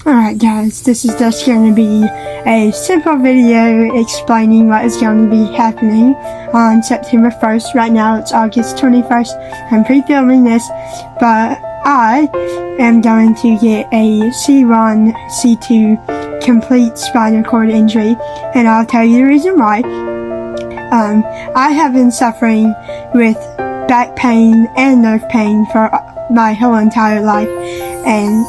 Alright guys, this is just going to be a simple video explaining what is going to be happening on September 1st. Right now it's August 21st. I'm pre-filming this, but I am going to get a C1, C2 complete spinal cord injury, and I'll tell you the reason why. I have been suffering with back pain and nerve pain for my whole entire life, and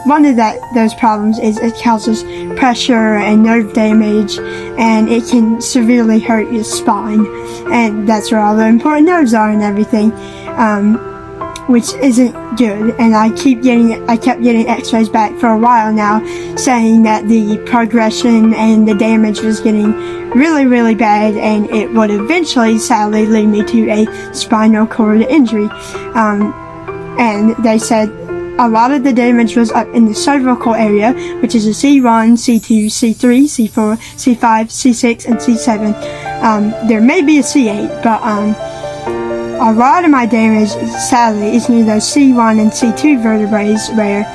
one of those problems is it causes pressure and nerve damage, and it can severely hurt your spine, and that's where all the important nerves are and everything, which isn't good. And I kept getting x-rays back for a while now saying that the progression and the damage was getting really, really bad, and it would eventually sadly lead me to a spinal cord injury. And they said a lot of the damage was up in the cervical area, which is a C1, C2, C3, C4, C5, C6, and C7. There may be a C8, but a lot of my damage, sadly, is near those C1 and C2 vertebrae, where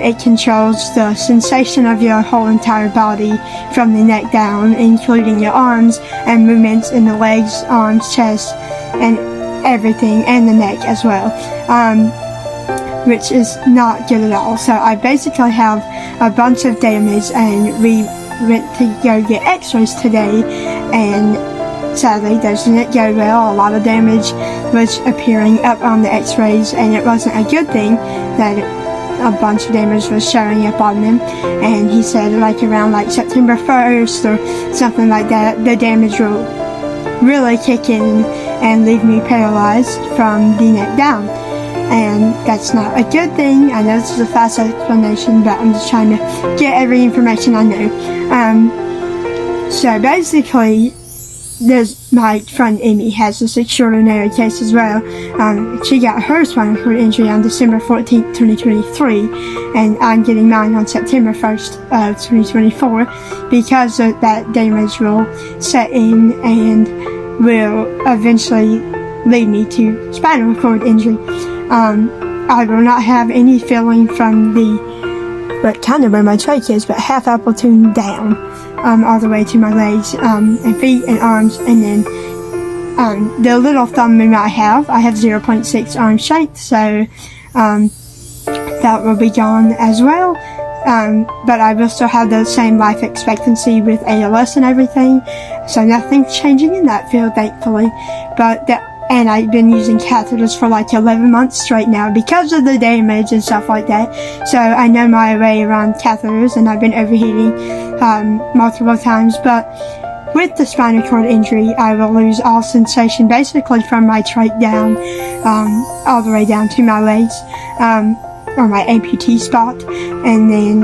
it controls the sensation of your whole entire body from the neck down, including your arms and movements in the legs, arms, chest, and everything, and the neck as well. Which is not good at all. So I basically have a bunch of damage, and we went to go get x-rays today, and sadly those didn't go well. A lot of damage was appearing up on the x-rays, and it wasn't a good thing that a bunch of damage was showing up on them. And he said around September 1st or something like that, the damage will really kick in and leave me paralyzed from the neck down. And that's not a good thing. I know this is a fast explanation, but I'm just trying to get every information I know. So basically, my friend Amy has this extraordinary case as well. She got her spinal cord injury on December 14th, 2023, and I'm getting mine on September 1st of 2024, because of that damage will set in and will eventually lead me to spinal cord injury. I will not have any feeling from kind of where my trachea is, but half amputee down, all the way to my legs, and feet and arms, and then, the little thumb movement I have 0.6 arm strength, so, that will be gone as well. But I will still have the same life expectancy with ALS and everything, so nothing's changing in that field, thankfully. And I've been using catheters for 11 months straight now because of the damage and stuff like that. So I know my way around catheters, and I've been overheating multiple times. But with the spinal cord injury, I will lose all sensation basically from my trach down, all the way down to my legs, or my amputee spot. And then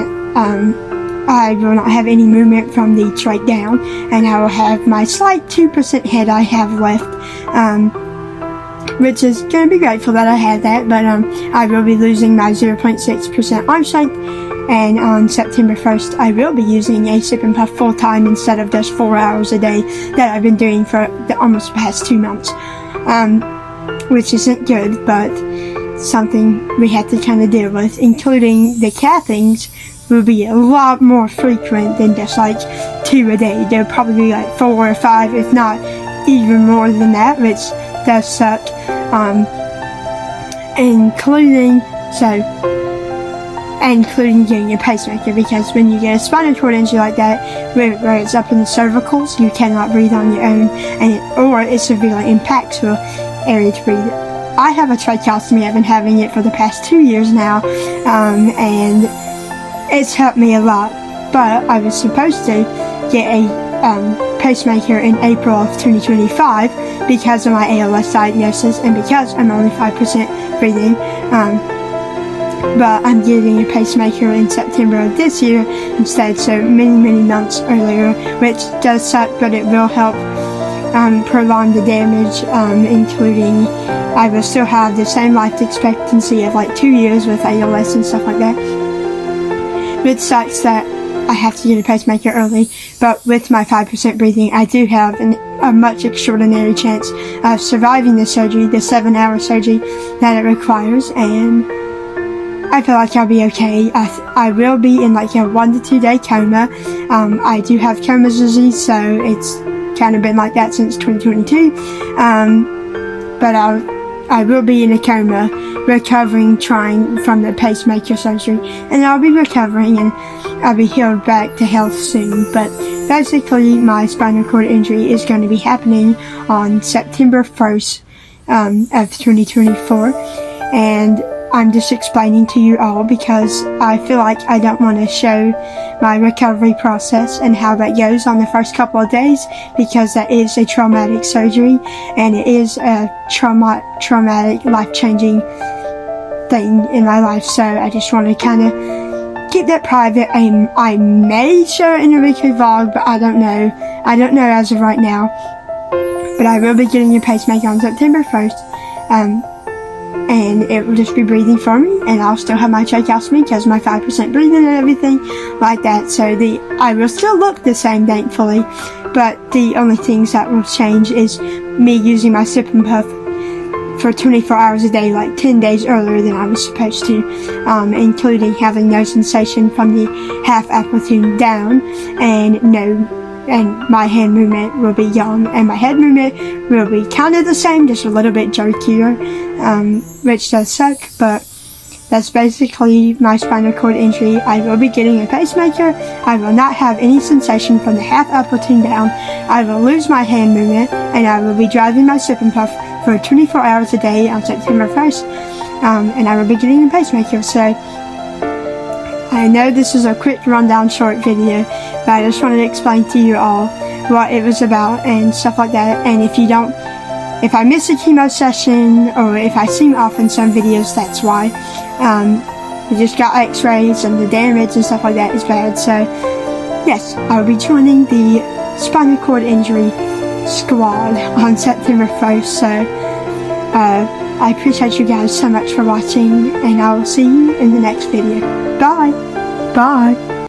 I will not have any movement from the trach down, and I will have my slight 2% head I have left, which is going to be grateful that I had that, but I will be losing my 0.6% arm strength, and on September 1st I will be using a sip and puff full time instead of just 4 hours a day that I've been doing for almost the past 2 months, which isn't good, but something we have to kind of deal with, including the cathings will be a lot more frequent than just 2 a day. They'll probably be 4 or 5, if not even more than that, which does suck, including getting a pacemaker, because when you get a spinal cord injury like that, where it's up in the cervicals, you cannot breathe on your own, or it severely impacts your area to breathe. I have a tracheostomy. I've been having it for the past 2 years now, and it's helped me a lot, but I was supposed to get a pacemaker in April of 2025 because of my ALS diagnosis, and because I'm only 5% breathing, but I'm getting a pacemaker in September of this year instead, so many months earlier, which does suck, but it will help prolong the damage, including I will still have the same life expectancy of 2 years with ALS and stuff like that, which sucks that I have to get a pacemaker early. But with my 5% breathing, I do have a much extraordinary chance of surviving the surgery, the 7-hour surgery that it requires, and I feel like I'll be okay. I will be in like a 1 to 2 day coma. I do have coma disease, so it's kind of been like that since 2022. But I will be in a coma, recovering, trying from the pacemaker surgery, and I'll be recovering and I'll be healed back to health soon. But basically, my spinal cord injury is going to be happening on September 1st of 2024, and I'm just explaining to you all because I feel like I don't want to show my recovery process and how that goes on the first couple of days, because that is a traumatic surgery and it is a traumatic, life-changing thing in my life. So I just want to kind of keep that private. I may show it in a weekly vlog, but I don't know. I don't know as of right now. But I will be getting a pacemaker on September 1st. And it will just be breathing for me, and I'll still have my tracheostomy because my 5% breathing and everything like that. So I will still look the same, thankfully, but the only things that will change is me using my sip and puff for 24 hours a day, like 10 days earlier than I was supposed to, including having no sensation from the half amputee down, and my hand movement will be gone, and my head movement will be kind of the same, just a little bit jerkier, which does suck, but that's basically my spinal cord injury. I will be getting a pacemaker. I will not have any sensation from the half amputee down. I will lose my hand movement, and I will be driving my sip and puff for 24 hours a day on September 1st, and I will be getting a pacemaker. So I know this is a quick rundown short video, but I just wanted to explain to you all what it was about and stuff like that. And if I miss a chemo session, or if I seem off in some videos, that's why. We just got x-rays and the damage and stuff like that is bad. So yes, I'll be joining the spinal cord injury squad on September 1st. So I appreciate you guys so much for watching, and I will see you in the next video. Bye! Bye!